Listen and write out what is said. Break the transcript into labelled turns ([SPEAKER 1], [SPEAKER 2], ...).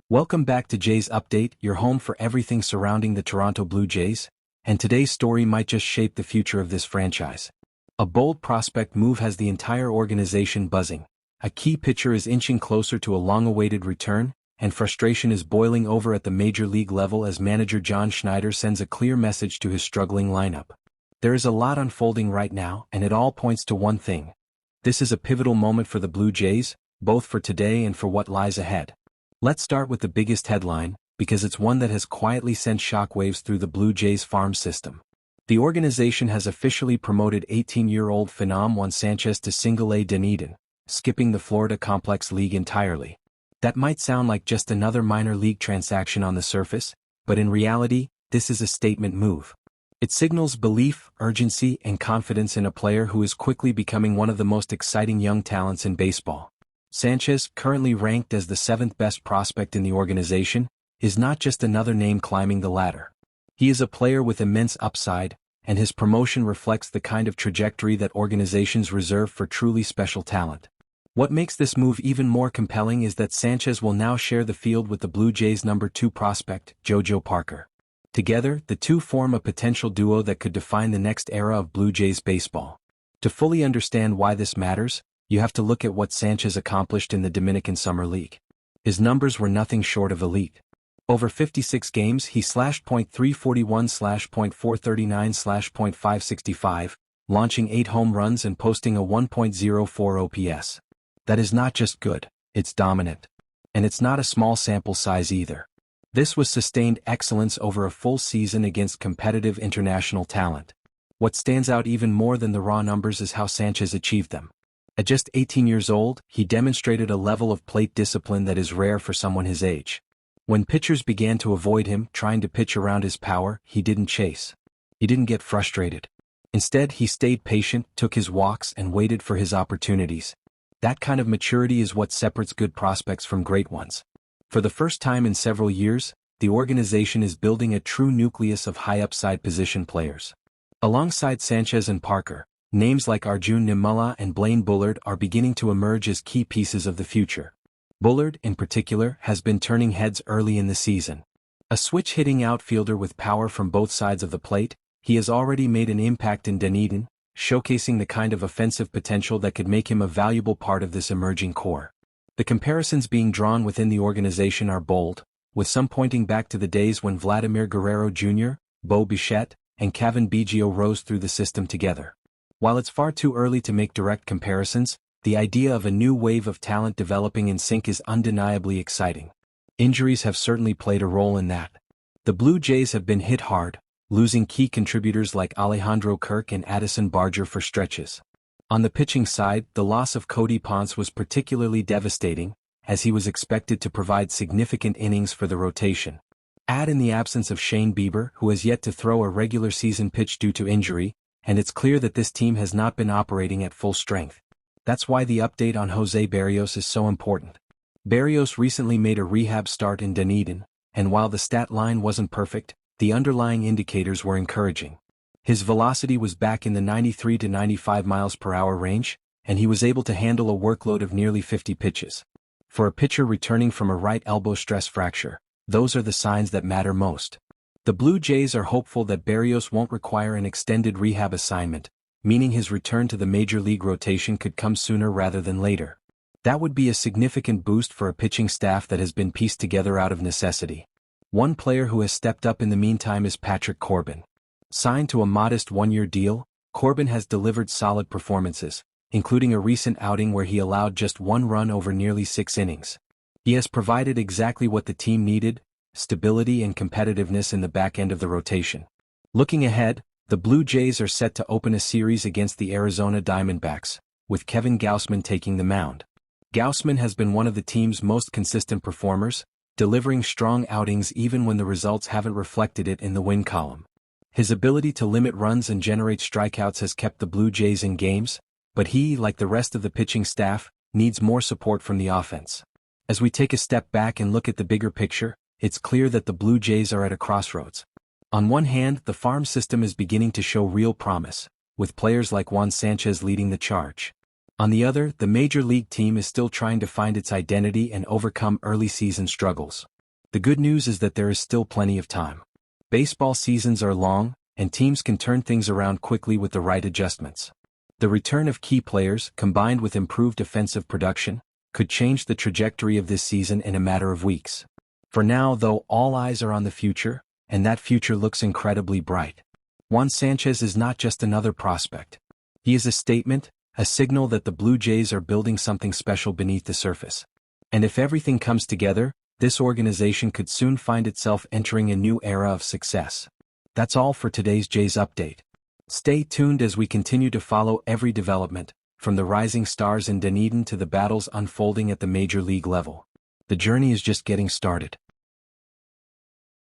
[SPEAKER 1] Welcome back to Jays Update, your home for everything surrounding the Toronto Blue Jays, and today's story might just shape the future of this franchise. A bold prospect move has the entire organization buzzing. A key pitcher is inching closer to a long-awaited return, and frustration is boiling over at the major league level as manager John Schneider sends a clear message to his struggling lineup. There is a lot unfolding right now, and it all points to one thing. This is a pivotal moment for the Blue Jays, both for today and for what lies ahead. Let's start with the biggest headline, because it's one that has quietly sent shockwaves through the Blue Jays farm system. The organization has officially promoted 18-year-old phenom Juan Sanchez to Single-A Dunedin, skipping the Florida Complex League entirely. That might sound like just another minor league transaction on the surface, but in reality, this is a statement move. It signals belief, urgency, and confidence in a player who is quickly becoming one of the most exciting young talents in baseball. Sanchez, currently ranked as the 7th best prospect in the organization, is not just another name climbing the ladder. He is a player with immense upside, and his promotion reflects the kind of trajectory that organizations reserve for truly special talent. What makes this move even more compelling is that Sanchez will now share the field with the Blue Jays' number 2 prospect, JoJo Parker. Together, the two form a potential duo that could define the next era of Blue Jays baseball. To fully understand why this matters, you have to look at what Sanchez accomplished in the Dominican Summer League. His numbers were nothing short of elite. Over 56 games he slashed .341 .439 .565, launching 8 home runs and posting a 1.04 OPS. That is not just good, it's dominant. And it's not a small sample size either. This was sustained excellence over a full season against competitive international talent. What stands out even more than the raw numbers is how Sanchez achieved them. At just 18 years old, he demonstrated a level of plate discipline that is rare for someone his age. When pitchers began to avoid him, trying to pitch around his power, he didn't chase. He didn't get frustrated. Instead, he stayed patient, took his walks, and waited for his opportunities. That kind of maturity is what separates good prospects from great ones. For the first time in several years, the organization is building a true nucleus of high-upside position players. Alongside Sanchez and Parker, names like Arjun Nimala and Blaine Bullard are beginning to emerge as key pieces of the future. Bullard, in particular, has been turning heads early in the season. A switch-hitting outfielder with power from both sides of the plate, he has already made an impact in Dunedin, showcasing the kind of offensive potential that could make him a valuable part of this emerging core. The comparisons being drawn within the organization are bold, with some pointing back to the days when Vladimir Guerrero Jr., Bo Bichette, and Kevin Biggio rose through the system together. While it's far too early to make direct comparisons, the idea of a new wave of talent developing in sync is undeniably exciting. Injuries have certainly played a role in that. The Blue Jays have been hit hard, losing key contributors like Alejandro Kirk and Addison Barger for stretches. On the pitching side, the loss of Cody Ponce was particularly devastating, as he was expected to provide significant innings for the rotation. Add in the absence of Shane Bieber, who has yet to throw a regular season pitch due to injury, and it's clear that this team has not been operating at full strength. That's why the update on José Berríos is so important. Berríos recently made a rehab start in Dunedin, and while the stat line wasn't perfect, the underlying indicators were encouraging. His velocity was back in the 93 to 95 miles per hour range, and he was able to handle a workload of nearly 50 pitches. For a pitcher returning from a right elbow stress fracture, those are the signs that matter most. The Blue Jays are hopeful that Berríos won't require an extended rehab assignment, meaning his return to the major league rotation could come sooner rather than later. That would be a significant boost for a pitching staff that has been pieced together out of necessity. One player who has stepped up in the meantime is Patrick Corbin. Signed to a modest 1-year deal, Corbin has delivered solid performances, including a recent outing where he allowed just 1 run over nearly 6 innings. He has provided exactly what the team needed: stability and competitiveness in the back end of the rotation. Looking ahead, the Blue Jays are set to open a series against the Arizona Diamondbacks, with Kevin Gausman taking the mound. Gausman has been one of the team's most consistent performers, delivering strong outings even when the results haven't reflected it in the win column. His ability to limit runs and generate strikeouts has kept the Blue Jays in games, but he, like the rest of the pitching staff, needs more support from the offense. As we take a step back and look at the bigger picture, it's clear that the Blue Jays are at a crossroads. On one hand, the farm system is beginning to show real promise, with players like Juan Sanchez leading the charge. On the other, the major league team is still trying to find its identity and overcome early season struggles. The good news is that there is still plenty of time. Baseball seasons are long, and teams can turn things around quickly with the right adjustments. The return of key players, combined with improved offensive production, could change the trajectory of this season in a matter of weeks. For now, though, all eyes are on the future, and that future looks incredibly bright. Juan Sanchez is not just another prospect. He is a statement, a signal that the Blue Jays are building something special beneath the surface. And if everything comes together, this organization could soon find itself entering a new era of success. That's all for today's Jays Update. Stay tuned as we continue to follow every development, from the rising stars in Dunedin to the battles unfolding at the major league level. The journey is just getting started.